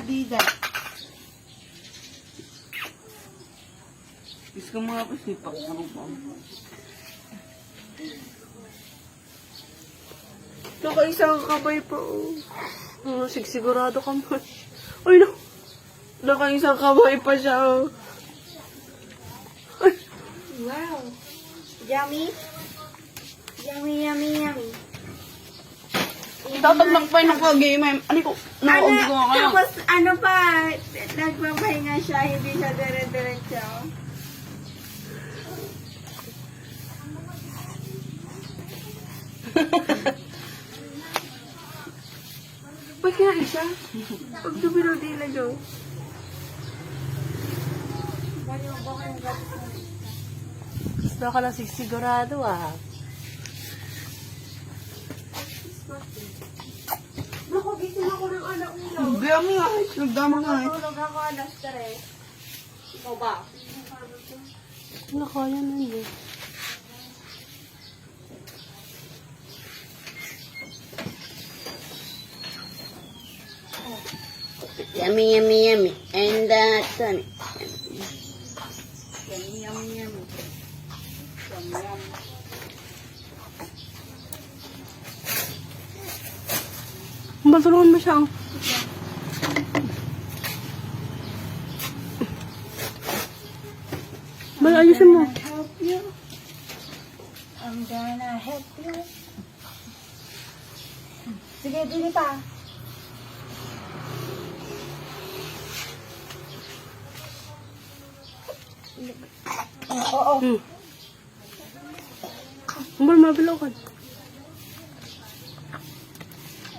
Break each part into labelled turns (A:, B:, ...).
A: Dida. Kiss ka mga pasipak sa rupang.
B: Nakaisang kamay pa, oh. Sigurado ka mo. Ay, no. Nakaisang kamay pa siya, oh. Ay.
C: Wow. Yummy. Yummy, yummy, yummy.
A: Tatagnak pa yun ng kag-game. Ano ko? Nakundi ko nga kayo.
C: Tapos, ano pa, nagpapahinga siya, hindi siya dire-diretso.
B: Ba't kinain siya? Pag dumilaw dila daw. Gusto ka lang sigurado, ah.
C: Naku, gising ako ng anak nila.
A: Hindi kami nga. Nagdama nga eh.
C: Tulog ako alas 3. Ikaw ba?
B: Nakaya na yun, eh.
A: Yummy, yummy, yummy. And that's on it.
C: Yummy, yummy, yummy. Yum, yum.
B: Matulungan mo siya, oh. Ayusin mo.
C: Help you. I'm gonna help you. Sige, dili pa. Oo.
B: Umbal, mabilaw ka.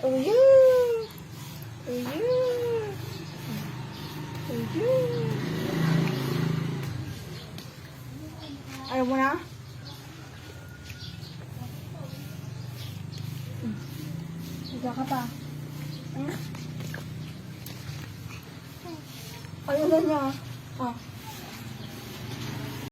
C: Oh, yeah. Oh, yeah. Oh, yeah. Ayaw mo na? Higa ka pa. Ayaw na niya. Oh.